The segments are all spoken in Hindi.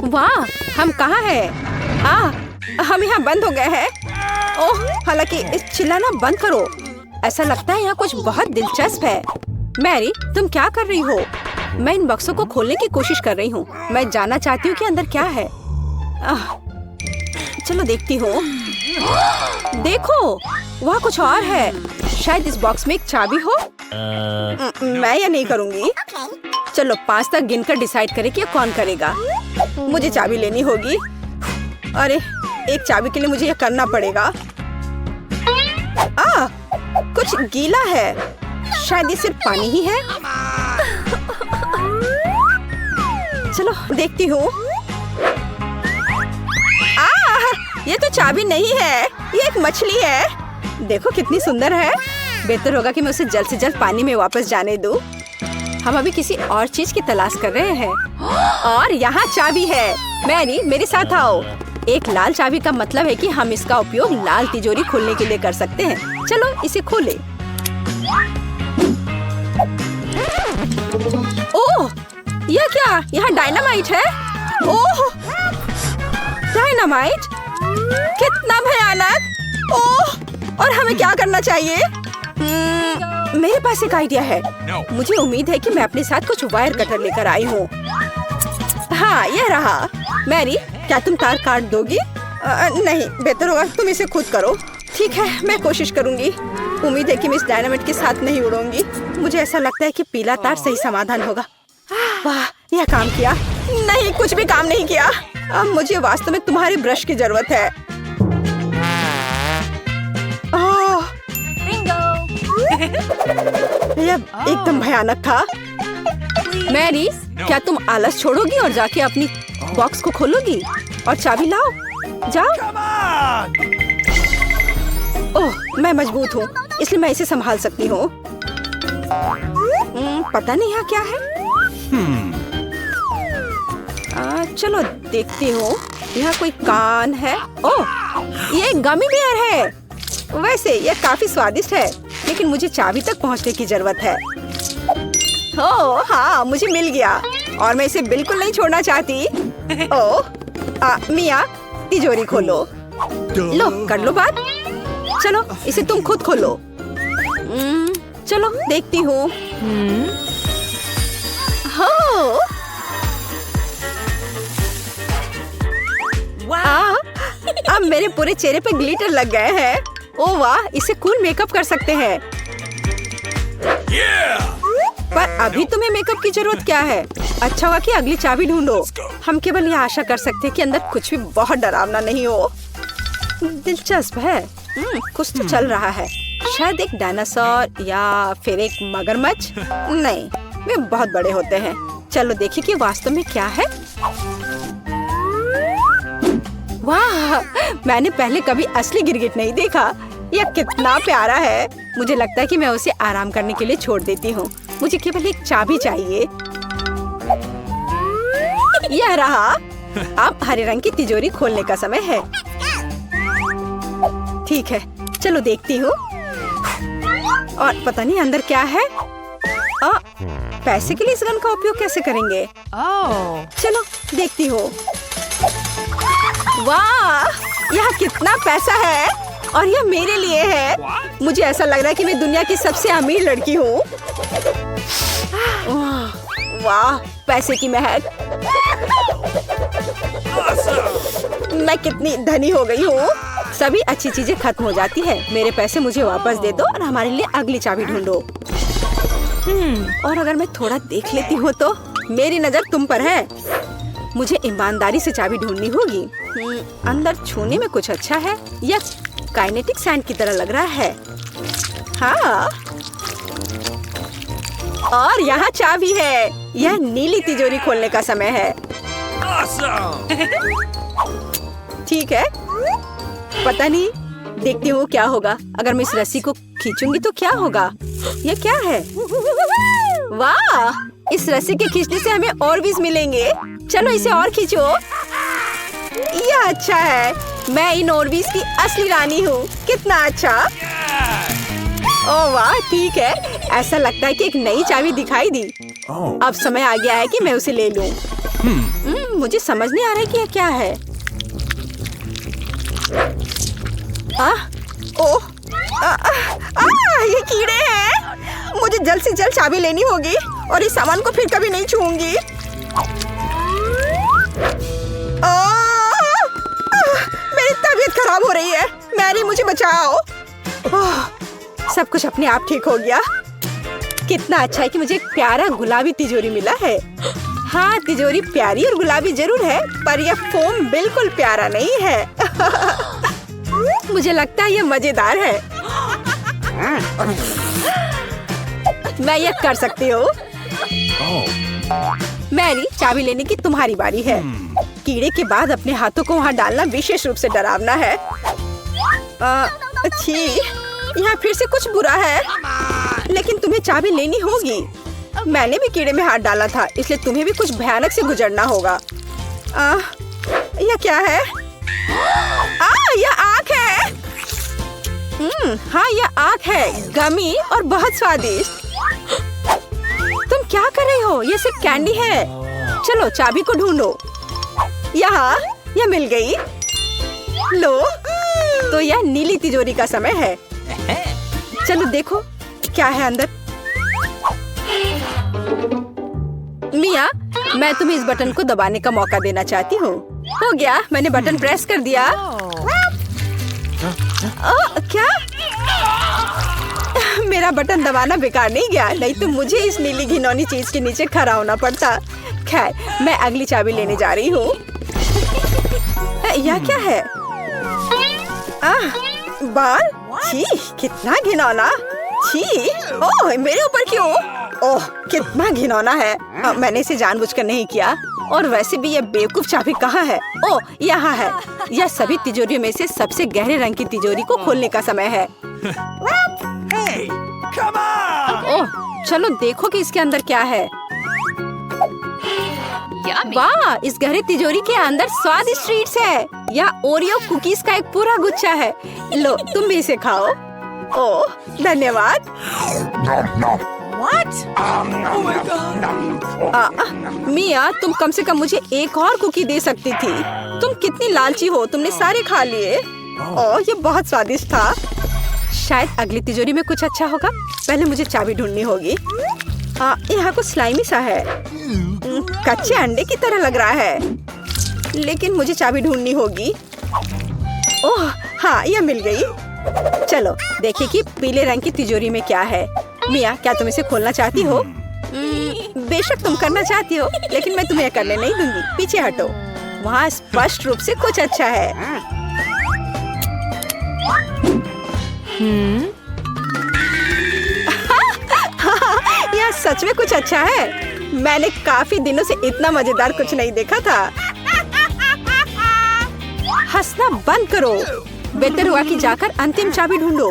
वाह, हम कहाँ हैं? हम यहाँ बंद हो गए हैं। ओह, हालांकि इस चिल्लाना बंद करो। ऐसा लगता है यहाँ कुछ बहुत दिलचस्प है। मैरी, तुम क्या कर रही हो? मैं इन बक्सों को खोलने की कोशिश कर रही हूँ। मैं जानना चाहती हूँ कि अंदर क्या है। चलो देखती हूँ। देखो, वहाँ कुछ और है। शायद इस बॉक्स में एक चाबी हो। मैं ये नहीं करूँगी। चलो 5 तक गिनकर डिसाइड करें कि कौन करेगा। मुझे चाबी लेनी होगी। अरे, एक चाबी के लिए मुझे यह करना पड़ेगा। कुछ गीला है। शायद ये सिर्फ पानी ही है। चलो देखती हूँ। ये तो चाबी नहीं है, ये एक मछली है। देखो कितनी सुंदर है। बेहतर होगा कि मैं उसे जल्द से जल्द पानी में वापस जाने दूं। हम अभी किसी और चीज की तलाश कर रहे हैं। और यहाँ चाबी है। मैरी, मेरे साथ आओ। एक लाल चाबी का मतलब है कि हम इसका उपयोग लाल तिजोरी खोलने के लिए कर सकते हैं। चलो इसे खोलें। ओह, यह क्या? यहाँ डायनामाइट है। ओह, डायनामाइट? कितना भयानक। ओह, और हमें क्या करना चाहिए? मेरे पास एक आइडिया है। मुझे उम्मीद है कि मैं अपने साथ कुछ वायर कटर लेकर आई हूँ। हाँ, यह रहा। मैरी, क्या तुम तार काट दोगी? नहीं, बेहतर होगा तुम इसे खुद करो। ठीक है, मैं कोशिश करूंगी। उम्मीद है कि मैं इस डायनामाइट के साथ नहीं उड़ूंगी। मुझे ऐसा लगता है कि पीला तार सही समाधान होगा। वाह, यह काम किया। नहीं, कुछ भी काम नहीं किया। अब मुझे वास्तव में तुम्हारे ब्रश की जरूरत है। यह एकदम भयानक था। मैरी, क्या तुम आलस छोड़ोगी और जाके अपनी बॉक्स को खोलोगी? और चाबी लाओ, जाओ। ओह, मैं मजबूत हूँ, इसलिए मैं इसे संभाल सकती हूँ। पता नहीं यहाँ क्या है। चलो देखती हूँ। यहाँ कोई कान है। ओह, ये गमी बेयर है। वैसे यह काफी स्वादिष्ट है, लेकिन मुझे चाबी तक पहुँचने की जरूरत है। ओह हाँ, मुझे मिल गया और मैं इसे बिल्कुल नहीं छोड़ना चाहती। ओह, मिया, तिजोरी खोलो। लो, कर लो बात। चलो इसे तुम खुद खोलो। चलो देखती हूँ। हो, अब मेरे पूरे चेहरे पे ग्लिटर लग गए हैं। ओह वाह, इसे कूल मेकअप कर सकते हैं। पर अभी तुम्हें मेकअप की जरूरत क्या है? अच्छा होगा कि अगली चाबी ढूंढो। हम केवल ये आशा कर सकते हैं कि अंदर कुछ भी बहुत डरावना नहीं हो। दिलचस्प है। कुछ तो चल रहा है। शायद एक डायनासोर या फिर एक मगरमच्छ। नहीं, वे बहुत बड़े होते हैं। चलो देखिए कि वास्तव में क्या है। वाह, मैंने पहले कभी असली गिरगिट नहीं देखा। यह कितना प्यारा है। मुझे लगता है कि मैं उसे आराम करने के लिए छोड़ देती हूँ। मुझे केवल एक चाबी चाहिए। यह रहा। अब हरे रंग की तिजोरी खोलने का समय है। ठीक है, चलो देखती हूँ। और पता नहीं अंदर क्या है। पैसे के लिए इस गन का उपयोग कैसे करेंगे? चलो देखती हूँ। वाह, यह कितना पैसा है और यह मेरे लिए है। मुझे ऐसा लग रहा है कि मैं दुनिया की सबसे अमीर लड़की हूँ। वाह, पैसे की महक। मैं कितनी धनी हो गई हूँ। सभी अच्छी चीजें खत्म हो जाती है। मेरे पैसे मुझे वापस दे दो और हमारे लिए अगली चाबी ढूंढो। और अगर मैं थोड़ा देख लेती हूँ तो मेरी नजर तुम पर है। मुझे ईमानदारी से चाबी ढूंढनी होगी। अंदर छूने में कुछ अच्छा है। यह काइनेटिक सैंड की तरह लग रहा है। हाँ, और यहाँ चाबी है। यह नीली तिजोरी खोलने का समय है। ठीक है, पता नहीं, देखती हूँ क्या होगा। अगर मैं इस रस्सी को खींचूंगी तो क्या होगा? यह क्या है? वाह, इस रस्सी के खींचने से हमें और भी मिलेंगे। चलो इसे और खींचो। यह अच्छा है। मैं इन ऑर्बिस की असली रानी हूँ। कितना अच्छा। ओह वाह, ठीक है। ऐसा लगता है कि एक नई चाबी दिखाई दी। अब समय आ गया है कि मैं उसे ले लूं। मुझे समझ नहीं आ रहा है कि ये क्या है। ये कीड़े हैं। मुझे जल्द से जल्द चाबी लेनी होगी और इस सामान को फिर कभी नहीं छूऊंगी। मेरी तबीयत खराब हो रही है। मैरी, मुझे बचाओ। सब कुछ अपने आप ठीक हो गया। कितना अच्छा है कि मुझे एक प्यारा गुलाबी तिजोरी मिला है। हाँ, तिजोरी प्यारी और गुलाबी जरूर है, पर यह फोम बिल्कुल प्यारा नहीं है। मुझे लगता है यह मजेदार है। मैं यह कर सकती हूँ। मैरी, चाबी लेने की तुम्हारी बारी है। कीड़े के बाद अपने हाथों को वहाँ डालना विशेष रूप से डरावना है। अच्छी, यहाँ फिर से कुछ बुरा है, लेकिन तुम्हें चाबी लेनी होगी। मैंने भी कीड़े में हाथ डाला था, इसलिए तुम्हें भी कुछ भयानक से गुजरना होगा। यह क्या है? यह आँख है। हाँ, यह आँख है, गमी और बहुत स्वादिष्ट। तुम क्या कर रही हो? यह सिर्फ कैंडी है। चलो चाबी को ढूंढो। यहाँ, यह मिल गई। लो, तो यह नीली तिजोरी का समय है। चलो देखो क्या है अंदर। मिया, मैं तुम्हें इस बटन को दबाने का मौका देना चाहती हूँ। हो गया, मैंने बटन प्रेस कर दिया। क्या? मेरा बटन दबाना बेकार नहीं गया, नहीं तो मुझे इस नीली घिनौनी चीज के नीचे खड़ा होना पड़ता। खैर, मैं अगली चाबी लेने जा रही हूँ। यह क्या है? बाल? छी, कितना घिनौना। छी, ओह, मेरे ऊपर क्यों? ओह, कितना घिनौना है। मैंने इसे जानबूझकर नहीं किया। और वैसे भी यह बेवकूफ चाबी कहाँ है? ओह, यहाँ है। यह सभी तिजोरियों में से सबसे गहरे रंग की तिजोरी को खोलने का समय है। ओह, चलो देखो कि इसके अंदर क्या है। वाह, इस गहरी तिजोरी के अंदर स्वादिष्ट ट्रीट्स है। यह ओरियो कुकीज का एक पूरा गुच्छा है। लो, तुम भी इसे खाओ। ओह, धन्यवाद। मिया, तुम कम से कम मुझे एक और कुकी दे सकती थी। तुम कितनी लालची हो, तुमने सारे खा लिए। ओह, ये बहुत स्वादिष्ट था। शायद अगली तिजोरी में कुछ अच्छा होगा। पहले मुझे चाबी ढूंढनी होगी। यहाँ कुछ स्लाइमी सा है, कच्चे अंडे की तरह लग रहा है, लेकिन मुझे चाबी ढूंढनी होगी। ओह हाँ, यह मिल गई। चलो देखिए कि पीले रंग की तिजोरी में क्या है। मिया, क्या तुम इसे खोलना चाहती हो? बेशक तुम करना चाहती हो, लेकिन मैं तुम्हें करने नहीं दूंगी। पीछे हटो, वहाँ स्पष्ट रूप से कुछ अच्छा है। यह सच में कुछ अच्छा है। मैंने काफी दिनों से इतना मजेदार कुछ नहीं देखा था। हंसना बंद करो। बेहतर हुआ कि जाकर अंतिम चाबी ढूंढो।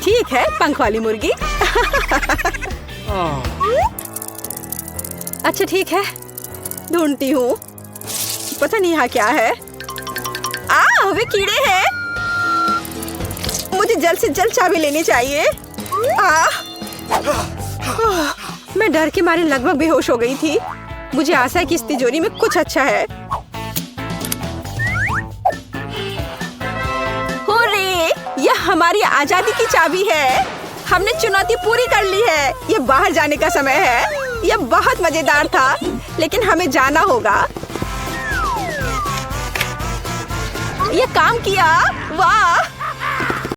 ठीक है, पंख वाली मुर्गी। अच्छा ठीक है, ढूंढती हूँ। पता नहीं यहाँ क्या है। वे कीड़े हैं। मुझे जल्द से जल्द चाबी लेनी चाहिए। मैं डर के मारे लगभग बेहोश हो गई थी। मुझे आशा है कि इस तिजोरी में कुछ अच्छा है। हुर्रे! यह हमारी आजादी की चाबी है। हमने चुनौती पूरी कर ली है। यह बाहर जाने का समय है। यह बहुत मजेदार था, लेकिन हमें जाना होगा। यह काम किया। वाह!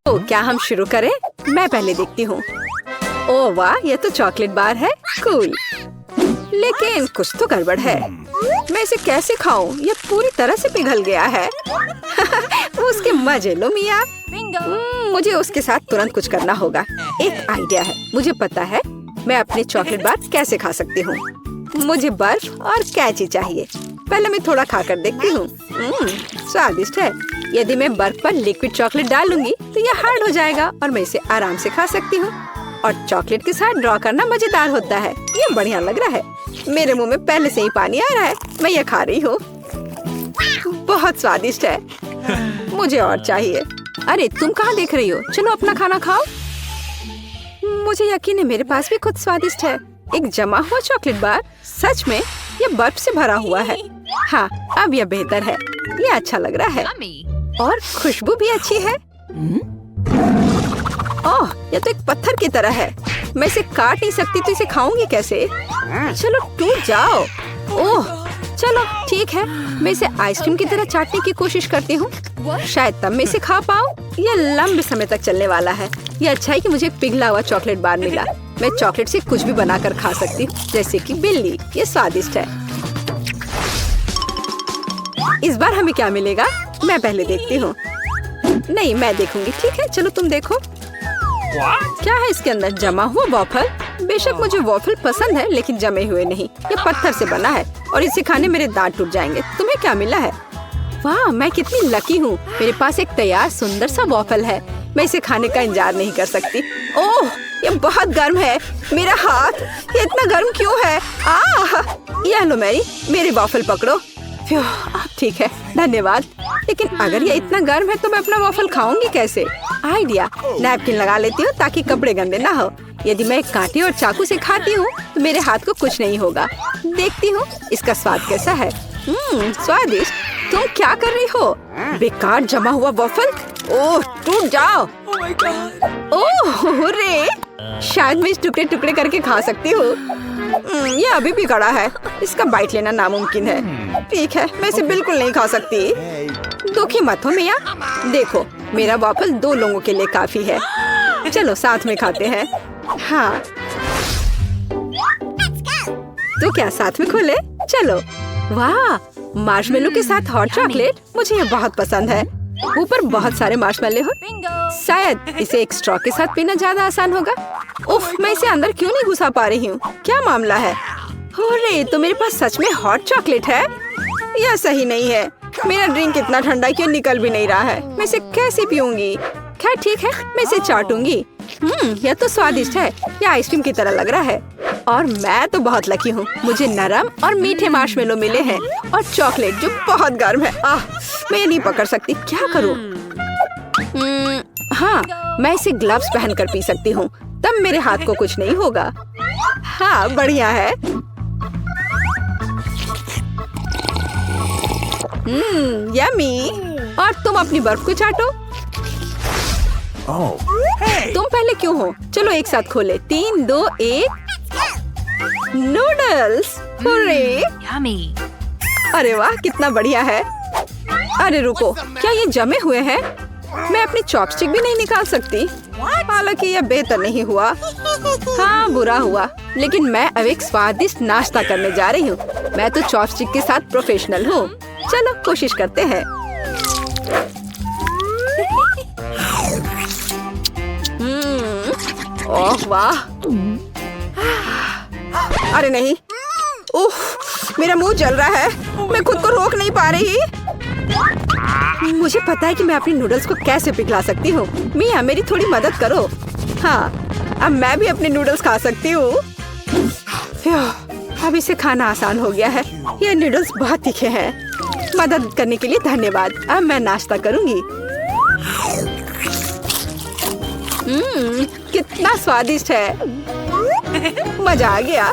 तो क्या हम शुरू करें? मैं पहले देखती हूँ। ओह वाह, यह तो चॉकलेट बार है। कूल, लेकिन कुछ तो गड़बड़ है। मैं इसे कैसे खाऊं? यह पूरी तरह से पिघल गया है। उसके मजे लो मिया। मुझे उसके साथ तुरंत कुछ करना होगा। एक आइडिया है। मुझे पता है मैं अपने चॉकलेट बार कैसे खा सकती हूँ। मुझे बर्फ और कैची चाहिए। पहले मैं थोड़ा खाकर देखती हूँ। स्वादिष्ट है। यदि मैं बर्फ पर लिक्विड चॉकलेट डालूंगी तो यह हार्ड हो जाएगा और मैं इसे आराम से खा सकती हूँ। और चॉकलेट के साथ ड्रॉ करना मजेदार होता है। ये बढ़िया लग रहा है। मेरे मुंह में पहले से ही पानी आ रहा है। मैं यह खा रही हूँ। बहुत स्वादिष्ट है। मुझे और चाहिए। अरे तुम कहाँ देख रही हो? चलो अपना खाना खाओ। मुझे यकीन है मेरे पास भी खुद स्वादिष्ट है। एक जमा हुआ चॉकलेट बार। सच में यह बर्फ से भरा हुआ है। हाँ, अब यह बेहतर है। ये अच्छा लग रहा है और खुशबू भी अच्छी है। ओह, यह तो एक पत्थर की तरह है। मैं इसे काट नहीं सकती तो इसे खाऊंगी कैसे? चलो टूट जाओ। ओह, चलो ठीक है, मैं इसे आइसक्रीम की तरह चाटने की कोशिश करती हूँ। शायद तब मैं इसे खा पाऊँ। यह लंबे समय तक चलने वाला है। यह अच्छा है कि मुझे पिघला हुआ चॉकलेट बार मिला। मैं चॉकलेट से कुछ भी बनाकर खा सकती हूँ, जैसे कि बिल्ली। ये स्वादिष्ट है। इस बार हमें क्या मिलेगा? मैं पहले देखती हूँ। नहीं, मैं देखूंगी। ठीक है, चलो तुम देखो। क्या है इसके अंदर? जमा हुआ वॉफल। बेशक मुझे वॉफल पसंद है, लेकिन जमे हुए नहीं। ये पत्थर से बना है और इसे खाने मेरे दांत टूट जाएंगे। तुम्हें क्या मिला है? वाह, मैं कितनी लकी हूँ। मेरे पास एक तैयार सुंदर सा वॉफल है। मैं इसे खाने का इंतजार नहीं कर सकती। ओह, ये बहुत गर्म है। मेरा हाथ, ये इतना गर्म क्यों है? ये लो मैरी, मेरे वॉफल पकड़ो। ठीक है, धन्यवाद। लेकिन अगर ये इतना गर्म है तो मैं अपना वॉफल खाऊंगी कैसे? आइडिया, नैपकिन लगा लेती हूँ ताकि कपड़े गंदे ना हो। यदि मैं कांटे और चाकू से खाती हूँ तो मेरे हाथ को कुछ नहीं होगा। देखती हूँ इसका स्वाद कैसा है। स्वादिष्ट। तुम क्या कर रही हो? बेकार जमा हुआ वॉफल। ओह, टूट जाओ। ओह रे, शायद मैं इस टुकड़े टुकड़े करके खा सकती हूँ। ये अभी भी कड़ा है। इसका बाइट लेना नामुमकिन है। ठीक है, मैं इसे बिल्कुल नहीं खा सकती। दुखी मत हो मिया। देखो, मेरा वॉफल 2 लोगों के लिए काफी है। चलो साथ में खाते हैं। हाँ, तो क्या साथ में खोले? चलो। वाह, मार्शमेलो के साथ हॉट चॉकलेट। मुझे ये बहुत पसंद है। ऊपर बहुत सारे मार्शमेलो हो। शायद इसे एक स्ट्रॉ के साथ पीना ज्यादा आसान होगा। उफ, मैं इसे अंदर क्यों नहीं घुसा पा रही हूँ? क्या मामला है? अरे, तो मेरे पास सच में हॉट चॉकलेट है। यह सही नहीं है। मेरा ड्रिंक इतना ठंडा क्यों निकल भी नहीं रहा है? मैं इसे कैसे पीऊंगी? खैर ठीक है, मैं इसे चाटूंगी। यह तो स्वादिष्ट है। यह आइसक्रीम की तरह लग रहा है। और मैं तो बहुत लकी हूँ। मुझे नरम और मीठे मार्शमेलो मिले हैं और चॉकलेट जो बहुत गर्म है। मैं नहीं पकड़ सकती। क्या करूँ? हाँ, मैं इसे ग्लव्स पहनकर पी सकती हूँ। तब मेरे हाथ को कुछ नहीं होगा। हाँ, बढ़िया है। यम्मी। और तुम अपनी बर्फ को चाटो। तुम पहले क्यों हो? चलो एक साथ खोले। 3, 2, 1। नूडल्स। अरे वाह, कितना बढ़िया है। अरे रुको, क्या ये जमे हुए हैं? मैं अपनी चॉपस्टिक भी नहीं निकाल सकती। हालांकि यह बेहतर नहीं हुआ। हाँ, बुरा हुआ। लेकिन मैं अब एक स्वादिष्ट नाश्ता करने जा रही हूँ। मैं तो चॉपस्टिक के साथ प्रोफेशनल हूँ। चलो कोशिश करते हैं। ओह वाह। अरे नहीं, उफ, मेरा मुंह जल रहा है। मैं खुद को रोक नहीं पा रही। मुझे पता है कि मैं अपनी नूडल्स को कैसे पिघला सकती हूँ। मिया, मेरी थोड़ी मदद करो। हाँ, अब मैं भी अपने नूडल्स खा सकती हूँ। अब इसे खाना आसान हो गया है। ये नूडल्स बहुत तीखे हैं। मदद करने के लिए धन्यवाद। अब मैं नाश्ता करूँगी। कितना स्वादिष्ट है। मजा आ गया।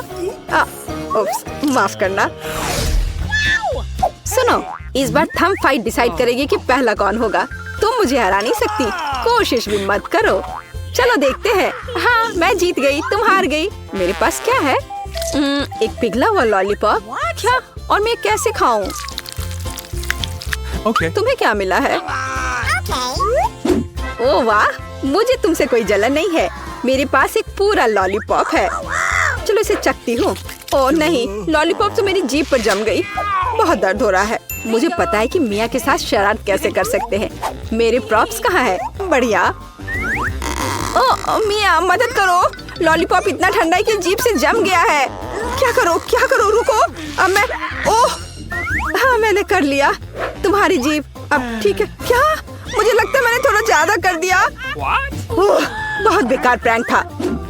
उप्स, माफ करना। सुनो, इस बार थंब फाइट डिसाइड करेगी कि पहला कौन होगा। तुम मुझे हरा नहीं सकती। कोशिश भी मत करो। चलो देखते हैं। हाँ, मैं जीत गई, तुम हार गई। मेरे पास क्या है? एक पिघला हुआ लॉलीपॉप। क्या? और मैं कैसे खाऊं? तुम्हें क्या मिला है? ओह वाह, मुझे तुमसे कोई जलन नहीं है। मेरे पास एक पूरा लॉलीपॉप है। चलो इसे चखती हूँ। ओह नहीं, लॉलीपॉप तो मेरी जीभ पर जम गई। बहुत दर्द हो रहा है। मुझे पता है कि मिया के साथ शरारत कैसे कर सकते हैं। मेरे प्रॉप्स कहाँ है? बढ़िया। ओह मिया, मदद करो। लॉलीपॉप इतना ठंडा है कि जीभ से जम गया है। क्या करो, क्या करो? रुको, अब मैं। ओह हाँ, मैंने कर लिया। तुम्हारी जीभ अब ठीक है। क्या? मुझे लगता है मैंने थोड़ा ज्यादा कर दिया। ओह, बहुत बेकार प्रैंक था।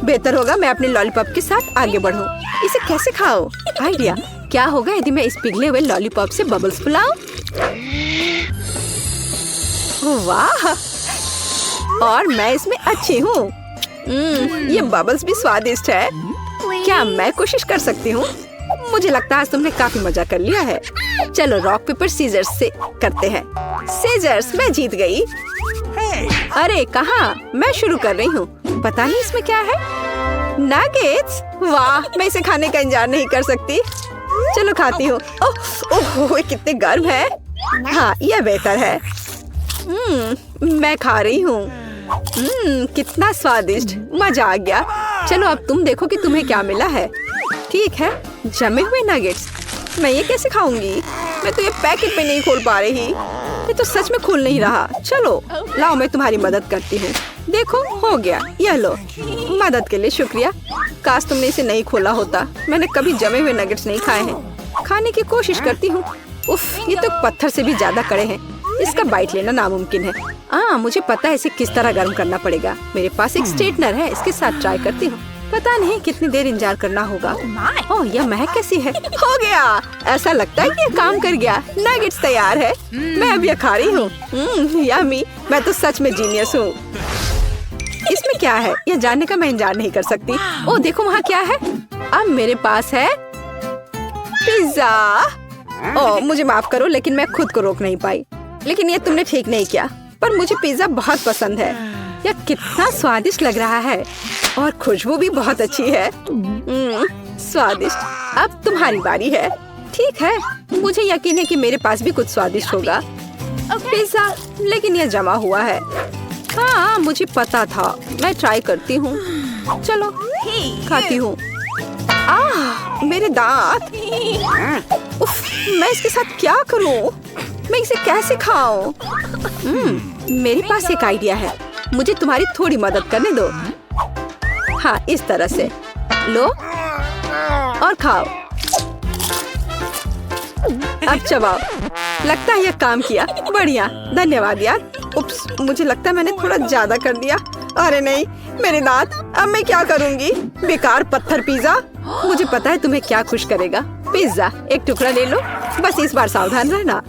बेहतर होगा मैं अपने लॉलीपॉप के साथ आगे बढ़ूं। इसे कैसे खाओ? आइडिया, क्या होगा यदि मैं इस पिघले हुए लॉलीपॉप से बबल्स फुलाऊं? वाह, और मैं इसमें अच्छी हूँ। ये बबल्स भी स्वादिष्ट है। क्या मैं कोशिश कर सकती हूँ? मुझे लगता है आज तुमने काफी मजा कर लिया है। चलो रॉक पेपर सीजर्स से करते हैं। सीजर्स, मैं जीत गई। अरे कहाँ, मैं शुरू कर रही हूँ। पता नहीं इसमें क्या है। नगेट्स, वाह, मैं इसे खाने का इंतजार नहीं कर सकती। चलो खाती हूँ। ओह, कितने गर्म है। हाँ, यह बेहतर है। मैं खा रही हूँ। कितना स्वादिष्ट, मजा आ गया। चलो अब तुम देखो कि तुम्हें क्या मिला है। ठीक है, जमे हुए नगेट्स। मैं ये कैसे खाऊंगी? मैं तो ये पैकेट में नहीं खोल पा रही। ये तो सच में खुल नहीं रहा। चलो लाओ, मैं तुम्हारी मदद करती हूँ। देखो, हो गया। यह लो। मदद के लिए शुक्रिया। काश तुमने इसे नहीं खोला होता। मैंने कभी जमे हुए नगेट्स नहीं खाए हैं। खाने की कोशिश करती हूँ। उफ, ये तो पत्थर से भी ज्यादा कड़े हैं। इसका बाइट लेना नामुमकिन है। मुझे पता है इसे किस तरह गर्म करना पड़ेगा। मेरे पास एक स्ट्रेटनर है, इसके साथ ट्राई करती हूँ। पता नहीं कितनी देर इंतजार करना होगा। ओह, यह महक कैसी है। हो गया, ऐसा लगता है कि ये काम कर गया। नगेट्स तैयार है। मैं अब यह खा रही हूँ। यम्मी, मैं तो सच में जीनियस हूँ। इसमें क्या है, यह जानने का मैं इंतजार नहीं कर सकती। ओह देखो, वहाँ क्या है। अब मेरे पास है पिज्जा। ओह, मुझे माफ करो, लेकिन मैं खुद को रोक नहीं पाई। लेकिन ये तुमने ठीक नहीं किया। पर मुझे पिज्जा बहुत पसंद है। यह कितना स्वादिष्ट लग रहा है और खुशबू भी बहुत अच्छी है। स्वादिष्ट। अब तुम्हारी बारी है। ठीक है, मुझे यकीन है कि मेरे पास भी कुछ स्वादिष्ट होगा। पिज्जा, लेकिन यह जमा हुआ है। हाँ, मुझे पता था। मैं ट्राई करती हूँ। चलो खाती हूँ। मेरे दांत। उफ, मैं इसके साथ क्या करूँ? मैं इसे कैसे खाऊं? मेरे पास एक आइडिया है। मुझे तुम्हारी थोड़ी मदद करने दो। हाँ, इस तरह से लो और खाओ। अब चबाओ। लगता है यह काम किया। बढ़िया, धन्यवाद यार। उप्स, मुझे लगता है मैंने थोड़ा ज्यादा कर दिया। अरे नहीं, मेरे दांत। अब मैं क्या करूंगी? बेकार पत्थर पिज्जा। मुझे पता है तुम्हें क्या खुश करेगा। पिज्जा, एक टुकड़ा ले लो। बस इस बार सावधान रहना।